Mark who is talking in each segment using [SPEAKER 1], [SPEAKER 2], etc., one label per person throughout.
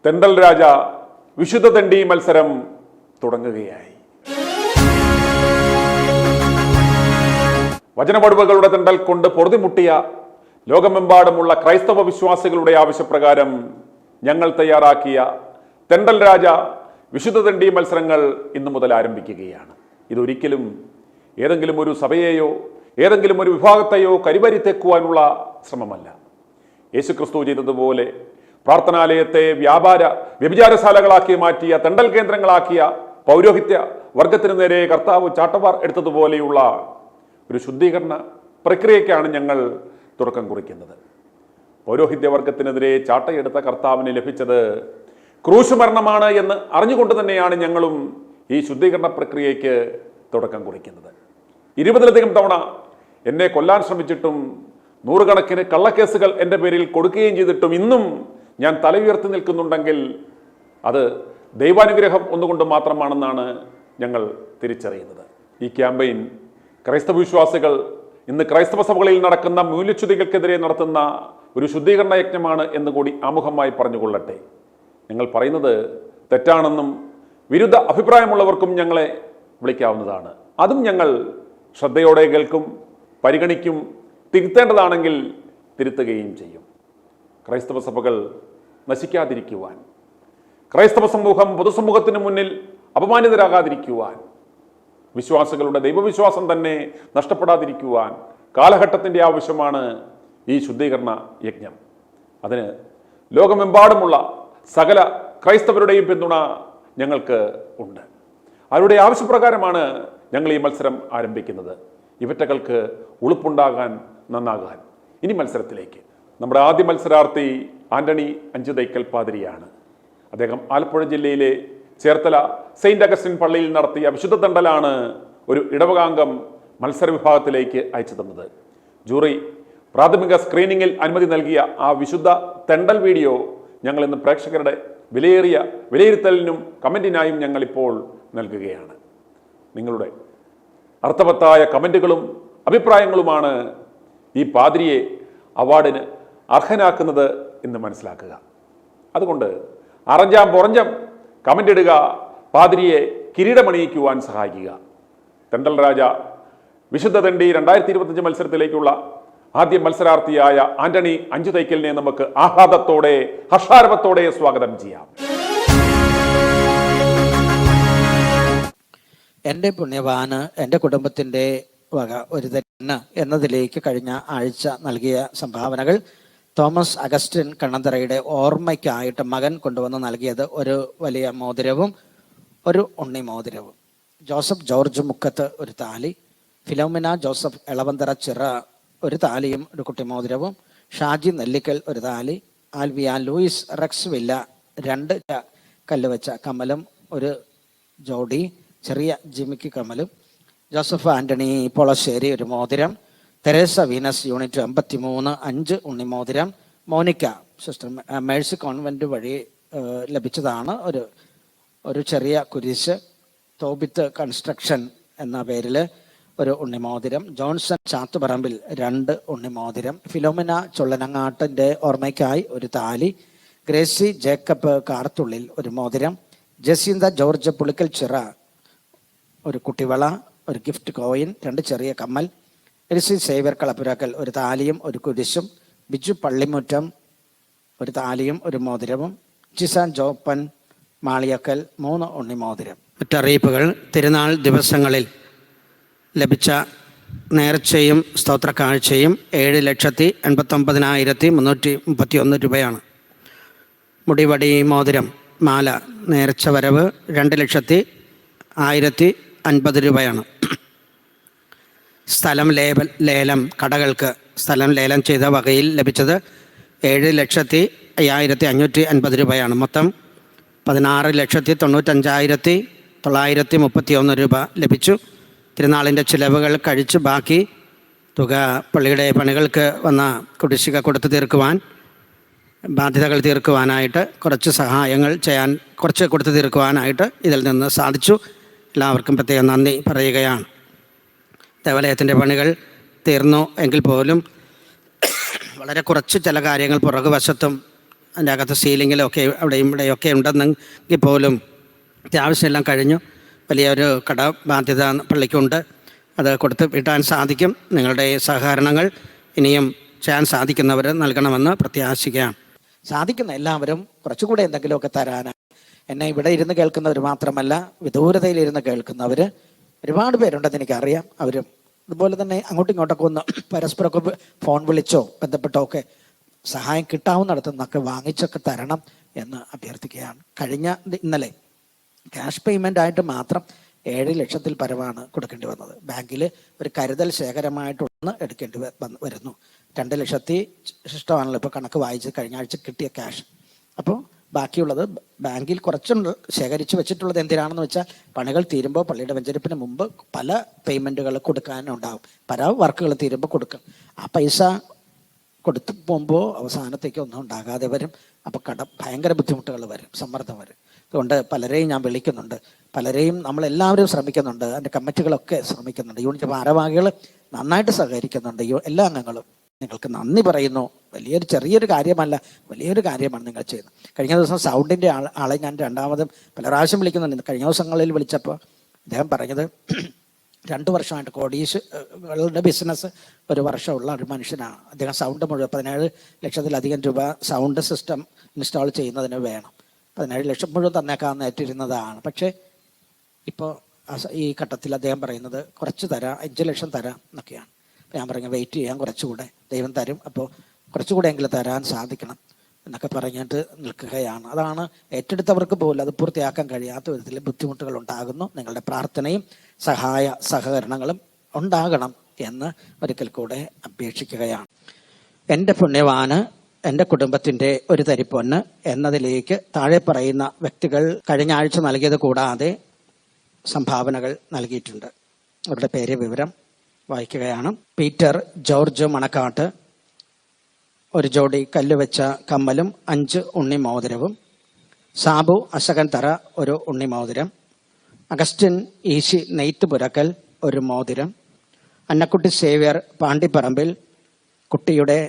[SPEAKER 1] തെണ്ടൽ രാജ വിശുദ്ധ ദണ്ഡി മത്സരം തുടങ്ങുകയായി. വചനപടുവകളുടെ തെണ്ടൽ കൊണ്ട് പൊറുതിമുട്ടിയ ലോകമെമ്പാടുമുള്ള ക്രൈസ്തവ വിശ്വാസികളുടെ ആവശ്യപ്രകാരം ഞങ്ങൾ തയ്യാറാക്കിയ തെണ്ടൽ രാജ വിശുദ്ധ ദണ്ഡി മത്സരങ്ങൾ ഇന്നു മുതൽ ആരംഭിക്കുകയാണ്. ഇതൊരിക്കലും ഏതെങ്കിലും ഒരു സഭയെയോ ഏതെങ്കിലും ഒരു വിഭാഗത്തെയോ കരിവരിത്തേക്കുവാനുള്ള ശ്രമമല്ല. യേശുക്രിസ്തു ചെയ്തതുപോലെ പ്രാർത്ഥനാലയത്തെ വ്യഭിചാരശാലകളാക്കി മാറ്റിയ തെണ്ടൽ കേന്ദ്രങ്ങളാക്കിയ പൗരോഹിത്യ വർഗത്തിന് നേരെ കർത്താവ് ചാട്ടവാർ എടുത്തതുപോലെയുള്ള ഒരു ശുദ്ധീകരണ പ്രക്രിയയ്ക്കാണ് ഞങ്ങൾ തുടക്കം കുറിക്കുന്നത്. പൗരോഹിത്യ വർഗത്തിനെതിരെ ചാട്ടയെടുത്ത കർത്താവിന് ലഭിച്ചത് ക്രൂശ് മരണമാണ് എന്ന് അറിഞ്ഞുകൊണ്ട് തന്നെയാണ് ഞങ്ങളും ഈ ശുദ്ധീകരണ പ്രക്രിയയ്ക്ക് തുടക്കം കുറിക്കുന്നത്. 20ലധികം തവണ എന്നെ കൊല്ലാൻ ശ്രമിച്ചിട്ടും നൂറുകണക്കിന് കള്ളക്കേസുകൾ എൻ്റെ പേരിൽ കൊടുക്കുകയും ചെയ്തിട്ടും ഇന്നും ഞാൻ തല ഉയർത്തി നിൽക്കുന്നുണ്ടെങ്കിൽ അത് ദൈവാനുഗ്രഹം ഒന്നുകൊണ്ട് മാത്രമാണെന്നാണ് ഞങ്ങൾ തിരിച്ചറിയുന്നത്. ഈ ക്യാമ്പയിൻ ക്രൈസ്തവ വിശ്വാസികൾ ഇന്ന് ക്രൈസ്തവ സഭകളിൽ നടക്കുന്ന മൂല്യച്യുതികൾക്കെതിരെ നടത്തുന്ന ഒരു ശുദ്ധീകരണ യജ്ഞമാണ് എന്ന് കൂടി ആമുഖമായി പറഞ്ഞുകൊള്ളട്ടെ. ഞങ്ങൾ പറയുന്നത് തെറ്റാണെന്നും വിരുദ്ധ അഭിപ്രായമുള്ളവർക്കും ഞങ്ങളെ വിളിക്കാവുന്നതാണ്. അതും ഞങ്ങൾ ശ്രദ്ധയോടെ കേൾക്കും, പരിഗണിക്കും, തിരുത്തേണ്ടതാണെങ്കിൽ തിരുത്തുകയും ചെയ്യും. ക്രൈസ്തവ സഭകൾ നശിക്കാതിരിക്കുവാൻ, ക്രൈസ്തവ സമൂഹം പൊതുസമൂഹത്തിന് മുന്നിൽ അപമാനിതരാകാതിരിക്കുവാൻ, വിശ്വാസികളുടെ ദൈവവിശ്വാസം തന്നെ നഷ്ടപ്പെടാതിരിക്കുവാൻ കാലഘട്ടത്തിൻ്റെ ആവശ്യമാണ് ഈ ശുദ്ധീകരണ യജ്ഞം. അതിന് ലോകമെമ്പാടുമുള്ള സകല ക്രൈസ്തവരുടെയും പിന്തുണ ഞങ്ങൾക്ക് ഉണ്ട്. അവരുടെ ആവശ്യപ്രകാരമാണ് ഞങ്ങൾ ഈ മത്സരം ആരംഭിക്കുന്നത്. ഇവറ്റകൾക്ക് ഉളുപ്പുണ്ടാകാൻ നന്നാകാൻ. ഇനി മത്സരത്തിലേക്ക്. നമ്മുടെ ആദ്യ മത്സരാർത്ഥി ആന്റണി അഞ്ചുതൈക്കൽ പാതിരിയാണ്. അദ്ദേഹം ആലപ്പുഴ ജില്ലയിലെ ചേർത്തല സെയിന്റ് അഗസ്റ്റിൻ പള്ളിയിൽ നടത്തിയ വിശുദ്ധ തണ്ടലാണ് ഒരു ഇടവകാംഗം മത്സര വിഭാഗത്തിലേക്ക് അയച്ചു തന്നത്. ജൂറി പ്രാഥമിക സ്ക്രീനിങ്ങിൽ അനുമതി നൽകിയ ആ വിശുദ്ധ തെണ്ടൽ വീഡിയോ ഞങ്ങൾ ഇന്ന് പ്രേക്ഷകരുടെ വിലയേറിയ വിലയിരുത്തലിനും കമൻറ്റിനായും ഞങ്ങളിപ്പോൾ നൽകുകയാണ്. നിങ്ങളുടെ അർത്ഥവത്തായ കമൻറ്റുകളും അഭിപ്രായങ്ങളുമാണ് ഈ പാതിരിയെ അവാർഡിന് അർഹനാക്കുന്നത് എന്ന് മനസ്സിലാക്കുക. അതുകൊണ്ട് അറഞ്ചാം പൊറഞ്ചം കമൻ്റ് ഇടുക, പാതിരിയെ കിരീടമണിയിക്കുവാൻ സഹായിക്കുക. തെണ്ടൽ രാജ വിശുദ്ധ ദണ്ഡി 2025 മത്സരത്തിലേക്കുള്ള ആദ്യ മത്സരാർത്ഥിയായ ആന്റണി അഞ്ചുതൈക്കലിനെ നമുക്ക് ആഹ്ലാദത്തോടെ ഹർഷാരവത്തോടെ സ്വാഗതം ചെയ്യാം.
[SPEAKER 2] എൻ്റെ പുണ്യവാന് എൻ്റെ കുടുംബത്തിൻ്റെ വക ഒരു തന്നെ എന്നതിലേക്ക് കഴിഞ്ഞ ആഴ്ച നൽകിയ സംഭാവനകൾ തോമസ് അഗസ്റ്റിൻ കണ്ണന്തറയുടെ ഓർമ്മയ്ക്കായിട്ട് മകൻ കൊണ്ടുവന്ന് നൽകിയത് ഒരു വലിയ മോതിരവും ഒരു ഉണ്ണി മോതിരവും, ജോസഫ് ജോർജ് മുക്കത്ത് ഒരു താലി, ഫിലോമിന ജോസഫ് എളവന്തറ ചിറ ഒരു താലിയും ഒരു കുട്ടി മോതിരവും, ഷാജി നെല്ലിക്കൽ ഒരു താലി, ആൽവിയ ലൂയിസ് റെക്സ് വില്ല 2 കല്ല് വെച്ച കമ്മലും ഒരു ജോഡി ചെറിയ ജിമിക്ക് കമ്മലും, ജോസഫ് ആന്റണി പൊളശ്ശേരി ഒരു മോതിരം, തെരേസ വീനസ് യൂണിറ്റ് 53 5 ഉണ്ണി മോതിരം, മോനിക്ക സിസ്റ്റർ മേഴ്സി കോൺവെന്റ് വഴി ലഭിച്ചതാണ് ഒരു ചെറിയ കുരിശ്, തോബിത്ത് കൺസ്ട്രക്ഷൻ എന്ന പേരിൽ ഒരു ഉണ്ണിമോതിരം, ജോൺസൺ ചാത്തുപറമ്പിൽ 2 ഉണ്ണിമോതിരം, ഫിലോമിന ചുള്ളനങ്ങാട്ടിൻ്റെ ഓർമ്മയ്ക്കായി ഒരു താലി, ഗ്രേസി ജേക്കബ് കാർത്തുള്ളിൽ ഒരു മോതിരം, ജസീന്ത ജോർജ് പുളിക്കൽ ചിറ ഒരു കുട്ടിവള, ഒരു ഗിഫ്റ്റ് കോയിൻ, 2 ചെറിയ കമ്മൽ, എൽസി സേവ്യർ കളപ്പുരാക്കൽ ഒരു താലിയും ഒരു കുരിശും, ബിജു പള്ളിമുറ്റം ഒരു താലിയും ഒരു മോതിരവും, ജിസാൻ ജോപ്പൻ മാളിയക്കൽ 3 ഉണ്ണിമോതിരം. മറ്ററിയിപ്പുകൾ. തിരുനാൾ ദിവസങ്ങളിൽ ലഭിച്ച നേർച്ചയും സ്തോത്ര കാഴ്ചയും 7,89,331 രൂപയാണ്. മുടിവടി മോതിരം മാല നേർച്ച വരവ് 2,01,050 രൂപയാണ്. സ്ഥലം ലേലം കടകൾക്ക് സ്ഥലം ലേലം ചെയ്ത വകയിൽ ലഭിച്ചത് 7,05,550 രൂപയാണ്. മൊത്തം 16,95,931 രൂപ ലഭിച്ചു. തിരുനാളിൻ്റെ ചിലവുകൾ കഴിച്ച് ബാക്കി തുക പള്ളിയുടെ പണികൾക്ക് വന്ന കുടിശ്ശിക കൊടുത്തു തീർക്കുവാൻ, ബാധ്യതകൾ തീർക്കുവാനായിട്ട് കുറച്ച് കൊടുത്തു തീർക്കുവാനായിട്ട് ഇതിൽ നിന്ന് സാധിച്ചു. എല്ലാവർക്കും പ്രത്യേകം നന്ദി പറയുകയാണ്. ദേവാലയത്തിൻ്റെ പണികൾ തീർന്നു എങ്കിൽ പോലും വളരെ കുറച്ച് ചില കാര്യങ്ങൾ പുറകുവശത്തും അതിൻ്റെ അകത്ത് സീലിങ്ങിലൊക്കെ അവിടെയും ഇവിടെയൊക്കെ ഉണ്ടെന്നെങ്കിൽ പോലും അത്യാവശ്യമെല്ലാം കഴിഞ്ഞു. വലിയൊരു കടബാധ്യത പള്ളിക്കുണ്ട്. അത് കൊടുത്ത് വീട്ടാൻ സാധിക്കും. നിങ്ങളുടെ സഹകരണങ്ങൾ ഇനിയും ചെയ്യാൻ സാധിക്കുന്നവർ നൽകണമെന്ന് പ്രത്യാശിക്കുകയാണ്. സാധിക്കുന്ന എല്ലാവരും കുറച്ചുകൂടെ എന്തെങ്കിലുമൊക്കെ തരാനാണ്. എന്നെ ഇവിടെ ഇരുന്ന് കേൾക്കുന്നവർ മാത്രമല്ല, വിദൂരതയിലിരുന്ന് കേൾക്കുന്നവർ ഒരുപാട് പേരുണ്ടെന്ന് എനിക്കറിയാം. അവരും അതുപോലെ തന്നെ അങ്ങോട്ടും ഇങ്ങോട്ടൊക്കെ ഒന്ന് പരസ്പരമൊക്കെ ഫോൺ വിളിച്ചോ ബന്ധപ്പെട്ടോ ഒക്കെ സഹായം കിട്ടാവുന്നിടത്തു നിന്നൊക്കെ വാങ്ങിച്ചൊക്കെ തരണം എന്ന് അഭ്യർത്ഥിക്കുകയാണ്. ഇന്നലെ ക്യാഷ് പേയ്മെൻ്റ് ആയിട്ട് മാത്രം 7 ലക്ഷത്തിൽ പരമാണ് കൊടുക്കേണ്ടി വന്നത്. ബാങ്കിൽ ഒരു കരുതൽ ശേഖരമായിട്ടൊന്ന് എടുക്കേണ്ടി വരുന്നു. 2 ലക്ഷത്തി ഇഷ്ടമാണല്ലോ ഇപ്പോൾ കണക്ക് വായിച്ച് കഴിഞ്ഞ ആഴ്ച കിട്ടിയ ക്യാഷ്. അപ്പോൾ ബാക്കിയുള്ളത് ബാങ്കിൽ കുറച്ചും ശേഖരിച്ച് വെച്ചിട്ടുള്ളത് എന്തിനാണെന്ന് വെച്ചാൽ പണികൾ തീരുമ്പോൾ പള്ളിയുടെ വെഞ്ചരിപ്പിന് മുമ്പ് പല പേയ്മെൻറ്റുകൾ കൊടുക്കാനുണ്ടാവും. പല വർക്കുകൾ തീരുമ്പോൾ കൊടുക്കും. ആ പൈസ കൊടുത്തു പോകുമ്പോൾ അവസാനത്തേക്ക് ഒന്നും ഉണ്ടാകാതെ വരും. അപ്പോൾ ഭയങ്കര ബുദ്ധിമുട്ടുകൾ വരും, സമ്മർദ്ദം വരും. അതുകൊണ്ട് പലരെയും ഞാൻ വിളിക്കുന്നുണ്ട്, പലരെയും നമ്മളെല്ലാവരും ശ്രമിക്കുന്നുണ്ട്, അതിൻ്റെ കമ്മിറ്റികളൊക്കെ ശ്രമിക്കുന്നുണ്ട്, യൂണിറ്റ് ഭാരവാഹികൾ നന്നായിട്ട് സഹകരിക്കുന്നുണ്ട്. എല്ലാ അംഗങ്ങളും നിങ്ങൾക്ക് നന്ദി പറയുന്നു. ചെറിയൊരു കാര്യമല്ല, വലിയൊരു കാര്യമാണ് നിങ്ങൾ ചെയ്യുന്നത്. കഴിഞ്ഞ ദിവസം സൗണ്ടിൻ്റെ ആളെ ഞാൻ രണ്ടാമതും പല പ്രാവശ്യം വിളിക്കുന്നുണ്ട്. കഴിഞ്ഞ ദിവസങ്ങളിൽ വിളിച്ചപ്പോൾ അദ്ദേഹം പറഞ്ഞത് 2 വർഷമായിട്ട് കോടീശ്വരുടെ ബിസിനസ് 1 വർഷമുള്ള ഒരു മനുഷ്യനാണ്. അദ്ദേഹം സൗണ്ട് മുഴുവൻ 17 ലക്ഷത്തിലധികം രൂപ സൗണ്ട് സിസ്റ്റം ഇൻസ്റ്റാൾ ചെയ്യുന്നതിന് വേണം. 17 ലക്ഷം മുഴുവൻ തന്നേക്കാമെന്ന് ഏറ്റിരുന്നതാണ്. പക്ഷേ ഇപ്പോൾ ഈ ഘട്ടത്തിൽ അദ്ദേഹം പറയുന്നത് കുറച്ച് തരാം, 5 ലക്ഷം തരാം എന്നൊക്കെയാണ്. അപ്പോൾ ഞാൻ പറഞ്ഞു വെയിറ്റ് ചെയ്യാൻ, കുറച്ചുകൂടെ ദൈവം തരും, അപ്പോൾ കുറച്ചുകൂടെ എങ്കിലും തരാൻ സാധിക്കണം എന്നൊക്കെ പറഞ്ഞിട്ട് നിൽക്കുകയാണ്. അതാണ് ഏറ്റെടുത്തവർക്ക് പോലും അത് പൂർത്തിയാക്കാൻ കഴിയാത്ത വിധത്തിൽ ബുദ്ധിമുട്ടുകൾ ഉണ്ടാകുന്നു. നിങ്ങളുടെ പ്രാർത്ഥനയും സഹകരണങ്ങളും ഉണ്ടാകണം എന്ന് ഒരിക്കൽ കൂടെ അപേക്ഷിക്കുകയാണ്. എൻ്റെ പുണ്യവാന് എൻ്റെ കുടുംബത്തിൻ്റെ ഒരു തരിപ്പൊന്ന് എന്നതിലേക്ക് താഴെ പറയുന്ന വ്യക്തികൾ കഴിഞ്ഞ ആഴ്ച നൽകിയത് കൂടാതെ സംഭാവനകൾ നൽകിയിട്ടുണ്ട്. അവരുടെ പേര് വിവരം വായിക്കുകയാണ്. പീറ്റർ ജോർജ് മണക്കാട്ട് ഒരു ജോഡി കല്ലുവെച്ച കമ്മലും 5 ഉണ്ണി മോതിരവും. സാബു അശകൻ തറ ഒരു ഉണ്ണി മോതിരം. അഗസ്റ്റിൻ ഈശി നെയ്ത്ത് പുരക്കൽ ഒരു മോതിരം. അന്നക്കുട്ടി സേവ്യർ പാണ്ടിപ്പറമ്പിൽ കുട്ടിയുടെ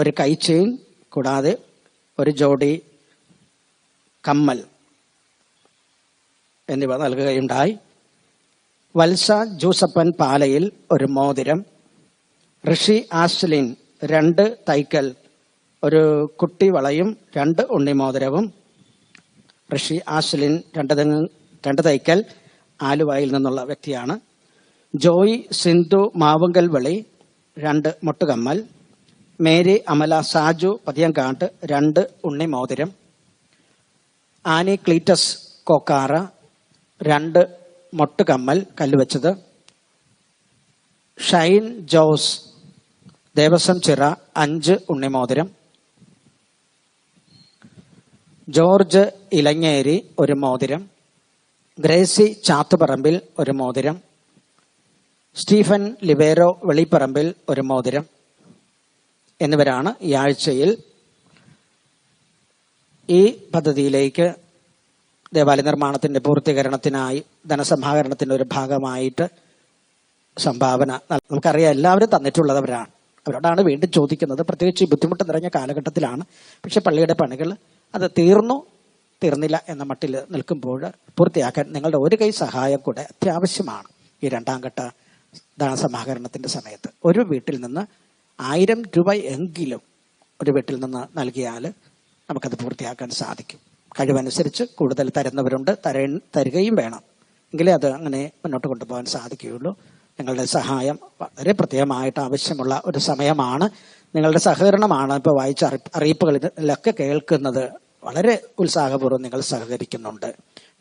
[SPEAKER 2] ഒരു കൈ ചെയിൻ കൂടാതെ ഒരു ജോഡി കമ്മൽ എന്നിവ നൽകുകയുണ്ടായി. വത്സ ജൂസപ്പൻ പാലയിൽ ഒരു മോതിരം. ഋഷി ആസ്ലിൻ 2 തൈക്കൽ ഒരു കുട്ടി വളയും 2 ഉണ്ണിമോതിരവും. ഋഷി ആസ്ലിൻ 2 തൈക്കൽ ആലുവയിൽ നിന്നുള്ള വ്യക്തിയാണ്. ജോയി സിന്ധു മാവുങ്കൽ വളി 2 മുട്ടുകമ്മൽ. മേരി അമല സാജു പതിയങ്കാട്ട് 2 ഉണ്ണിമോതിരം. ആനി ക്ലീറ്റസ് കോക്കാറ 2 മുട്ടുകമ്മൽ കല്ലുവെച്ചത്. ഷൈൻ ജോസ് ദേവസ്വം ചിറ 5 ഉണ്ണിമോതിരം. ജോർജ് ഇലങ്ങേരി ഒരു മോതിരം. ഗ്രേസി ചാത്തുപറമ്പിൽ ഒരു മോതിരം. സ്റ്റീഫൻ ലിവേരോ വെളിപ്പറമ്പിൽ ഒരു മോതിരം എന്നിവരാണ് ഈ ആഴ്ചയിൽ ഈ പദ്ധതിയിലേക്ക് ദേവാലയ നിർമ്മാണത്തിന്റെ പൂർത്തീകരണത്തിനായി ധനസമാഹരണത്തിന്റെ ഒരു ഭാഗമായിട്ട് സംഭാവന. നമുക്കറിയാം, എല്ലാവരും തന്നിട്ടുള്ളവരാണ്. അവരോടാണ് വീണ്ടും ചോദിക്കുന്നത്. പ്രത്യേകിച്ച് ഈ ബുദ്ധിമുട്ട് നിറഞ്ഞ കാലഘട്ടത്തിലാണ്. പക്ഷെ പള്ളിയുടെ പണികൾ അത് തീർന്നില്ല എന്ന മട്ടിൽ നിൽക്കുമ്പോൾ പൂർത്തിയാക്കാൻ നിങ്ങളുടെ ഒരു കൈ സഹായം കൂടെ അത്യാവശ്യമാണ്. ഈ 2ാം ഘട്ട ധനസമാഹരണത്തിന്റെ സമയത്ത് ഒരു വീട്ടിൽ നിന്ന് 1000 രൂപ എങ്കിലും ഒരു വീട്ടിൽ നിന്ന് നൽകിയാൽ നമുക്കത് പൂർത്തിയാക്കാൻ സാധിക്കും. കഴിവനുസരിച്ച് കൂടുതൽ തരുന്നവരുണ്ട്, തരികയും വേണം. എങ്കിലേ അത് അങ്ങനെ മുന്നോട്ട് കൊണ്ടുപോകാൻ സാധിക്കുകയുള്ളൂ. നിങ്ങളുടെ സഹായം വളരെ പ്രത്യേകമായിട്ട് ആവശ്യമുള്ള ഒരു സമയമാണ്. നിങ്ങളുടെ സഹകരണമാണ് ഇപ്പോൾ വായിച്ച അറിയിപ്പുകളിലൊക്കെ കേൾക്കുന്നത്. വളരെ ഉത്സാഹപൂർവ്വം നിങ്ങൾ സഹകരിക്കുന്നുണ്ട്.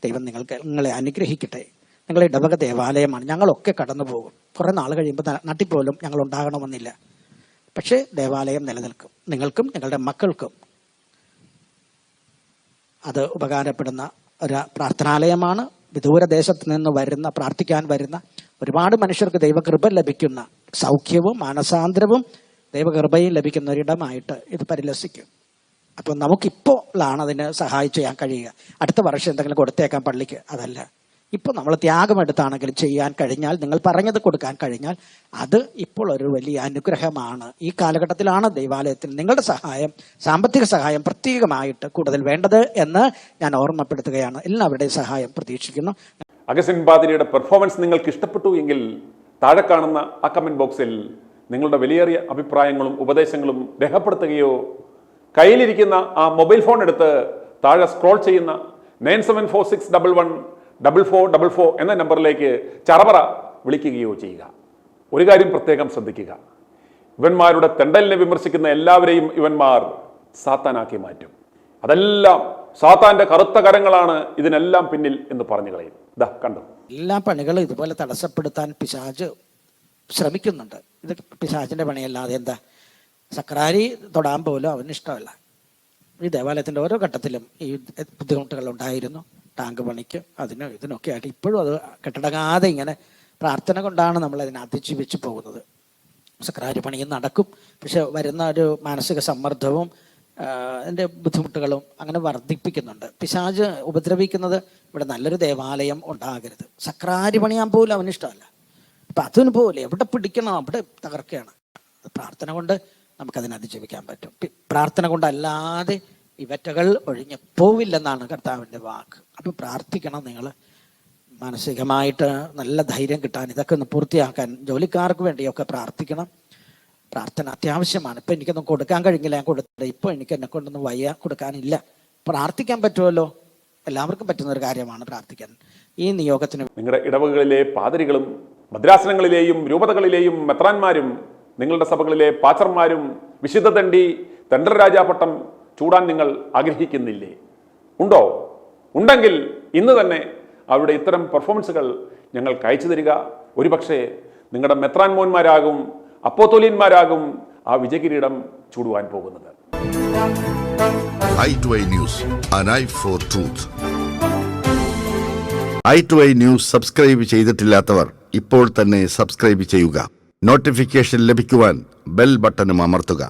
[SPEAKER 2] ദൈവം നിങ്ങളെ അനുഗ്രഹിക്കട്ടെ. നിങ്ങളുടെ ഇടവക ദേവാലയമാണ്. ഞങ്ങളൊക്കെ കടന്നു പോകും. കുറേ നാൾ കഴിയുമ്പോൾ നാട്ടിൽ പോലും ഞങ്ങൾ ഉണ്ടാകണമെന്നില്ല. പക്ഷേ ദേവാലയം നിലനിൽക്കും. നിങ്ങൾക്കും നിങ്ങളുടെ മക്കൾക്കും അത് ഉപകാരപ്പെടുന്ന ഒരു പ്രാർത്ഥനാലയമാണ്. വിദൂരദേശത്ത് നിന്ന് പ്രാർത്ഥിക്കാൻ വരുന്ന ഒരുപാട് മനുഷ്യർക്ക് ദൈവകൃപ ലഭിക്കുന്ന, സൗഖ്യവും മാനസാന്തരവും ദൈവകൃപയും ലഭിക്കുന്ന ഒരിടമായിട്ട് ഇത് പരിലസിക്കും. അപ്പം നമുക്കിപ്പോഴാണ് അതിന് സഹായിച്ചു ചെയ്യാൻ കഴിയുക. അടുത്ത വർഷം എന്തെങ്കിലും കൊടുത്തേക്കാൻ പള്ളിക്ക് അതല്ല. ഇപ്പോൾ നമ്മൾ ത്യാഗമെടുത്താണെങ്കിലും ചെയ്യാൻ കഴിഞ്ഞാൽ, നിങ്ങൾ പറഞ്ഞത് കൊടുക്കാൻ കഴിഞ്ഞാൽ, അത് ഇപ്പോൾ ഒരു വലിയ അനുഗ്രഹമാണ്. ഈ കാലഘട്ടത്തിലാണ് ദൈവാലയത്തിൽ നിങ്ങളുടെ സഹായം, സാമ്പത്തിക സഹായം പ്രത്യേകമായിട്ട് കൂടുതൽ വേണ്ടത് എന്ന് ഞാൻ ഓർമ്മപ്പെടുത്തുകയാണ്. എല്ലാവരുടെയും സഹായം പ്രതീക്ഷിക്കുന്നു.
[SPEAKER 1] അഗസ്റ്റിൻ പാതിരിയുടെ പെർഫോമൻസ് നിങ്ങൾക്ക് ഇഷ്ടപ്പെട്ടു എങ്കിൽ താഴെ കാണുന്ന ആ കമന്റ് ബോക്സിൽ നിങ്ങളുടെ വിലയേറിയ അഭിപ്രായങ്ങളും ഉപദേശങ്ങളും രേഖപ്പെടുത്തുകയോ കയ്യിലിരിക്കുന്ന ആ മൊബൈൽ ഫോൺ എടുത്ത് താഴെ സ്ക്രോൾ ചെയ്യുന്ന 9746114444 എന്ന നമ്പറിലേക്ക് ചറപറ വിളിക്കുകയോ ചെയ്യുക. ഒരു കാര്യം പ്രത്യേകം ശ്രദ്ധിക്കുക, ഇവന്മാരുടെ തെണ്ടലിനെ വിമർശിക്കുന്ന എല്ലാവരെയും ഇവന്മാർ സാത്താനാക്കി മാറ്റും. അതെല്ലാം സാത്താന്റെ കറുത്ത കരങ്ങളാണ് ഇതിനെല്ലാം പിന്നിൽ എന്ന് പറഞ്ഞു കളയും. ഇതാ കണ്ടു, എല്ലാ
[SPEAKER 2] പണികളും ഇതുപോലെ തടസ്സപ്പെടുത്താൻ പിശാച് ശ്രമിക്കുന്നുണ്ട്. ഇത് പിശാചിന്റെ പണിയല്ലാതെ എന്താ? സക്രാരി തൊടാൻ പോലും അവന് ഇഷ്ടമല്ല. ഈ ദേവാലയത്തിന്റെ ഓരോ ഘട്ടത്തിലും ഈ ബുദ്ധിമുട്ടുകൾ ഉണ്ടായിരുന്നു. ടാങ്ക് പണിക്ക് അതിനും ഇതിനൊക്കെ ആയിട്ട് ഇപ്പോഴും അത് കെട്ടടങ്ങാതെ ഇങ്ങനെ പ്രാർത്ഥന കൊണ്ടാണ് നമ്മൾ അതിനെ അതിജീവിച്ച് പോകുന്നത്. സക്രാരി പണിയും നടക്കും, പക്ഷെ വരുന്ന ഒരു മാനസിക സമ്മർദ്ദവും അതിൻ്റെ ബുദ്ധിമുട്ടുകളും അങ്ങനെ വർദ്ധിപ്പിക്കുന്നുണ്ട്. പിശാച് ഉപദ്രവിക്കുന്നത് ഇവിടെ നല്ലൊരു ദേവാലയം ഉണ്ടാകരുത്. സക്രാരി പണിയാൻ പോലും അവന് ഇഷ്ടമല്ല. അപ്പം അതിന് പോലെ എവിടെ പിടിക്കണം അവിടെ തകർക്കുകയാണ്. പ്രാർത്ഥന കൊണ്ട് നമുക്കതിനെ അതിജീവിക്കാൻ പറ്റും. പ്രാർത്ഥന കൊണ്ടല്ലാതെ ഇവറ്റകൾ ഒഴിഞ്ഞു പോവില്ലെന്നാണ് കർത്താവിൻ്റെ വാക്ക്. അപ്പം പ്രാർത്ഥിക്കണം. നിങ്ങൾ മാനസികമായിട്ട് നല്ല ധൈര്യം കിട്ടാൻ, ഇതൊക്കെ ഒന്ന് പൂർത്തിയാക്കാൻ, ജോലിക്കാർക്ക് വേണ്ടിയൊക്കെ പ്രാർത്ഥിക്കണം. പ്രാർത്ഥന അത്യാവശ്യമാണ്. ഇപ്പം എനിക്കൊന്നും കൊടുക്കാൻ കഴിഞ്ഞില്ല, ഞാൻ കൊടുത്തിട്ട് ഇപ്പോൾ എനിക്ക് എന്നെ കൊണ്ടൊന്നും വയ്യ, കൊടുക്കാനില്ല. പ്രാർത്ഥിക്കാൻ പറ്റുമല്ലോ, എല്ലാവർക്കും പറ്റുന്ന ഒരു കാര്യമാണ് പ്രാർത്ഥിക്കാൻ. ഈ നിയോഗത്തിന്
[SPEAKER 1] നിങ്ങളുടെ ഇടവകളിലെ പാതിരികളും ഭദ്രാസനങ്ങളിലെയും രൂപതകളിലെയും മെത്രാന്മാരും നിങ്ങളുടെ സഭകളിലെ പാച്ചർമാരും വിശുദ്ധ തണ്ടി തെണ്ടൽ രാജാപട്ടം ചൂടാൻ നിങ്ങൾ ആഗ്രഹിക്കുന്നില്ലേ? ഉണ്ടോ? ഉണ്ടെങ്കിൽ ഇന്ന് തന്നെ അവരുടെ ഇത്തരം പെർഫോമൻസുകൾ ഞങ്ങൾക്ക് അയച്ചു തരിക. ഒരുപക്ഷെ നിങ്ങളുടെ മെത്രാൻമോന്മാരാകും അപ്പോസ്തോലന്മാരാകും ആ വിജയകിരീടം ചൂടുവാൻ പോകുന്നത്.
[SPEAKER 3] i2i News, an eye for truth. i2i News subscribe ചെയ്തിട്ടില്ലാത്തവർ ഇപ്പോൾ തന്നെ സബ്സ്ക്രൈബ് ചെയ്യുക. നോട്ടിഫിക്കേഷൻ ലഭിക്കുവാൻ ബെൽ ബട്ടണും അമർത്തുക.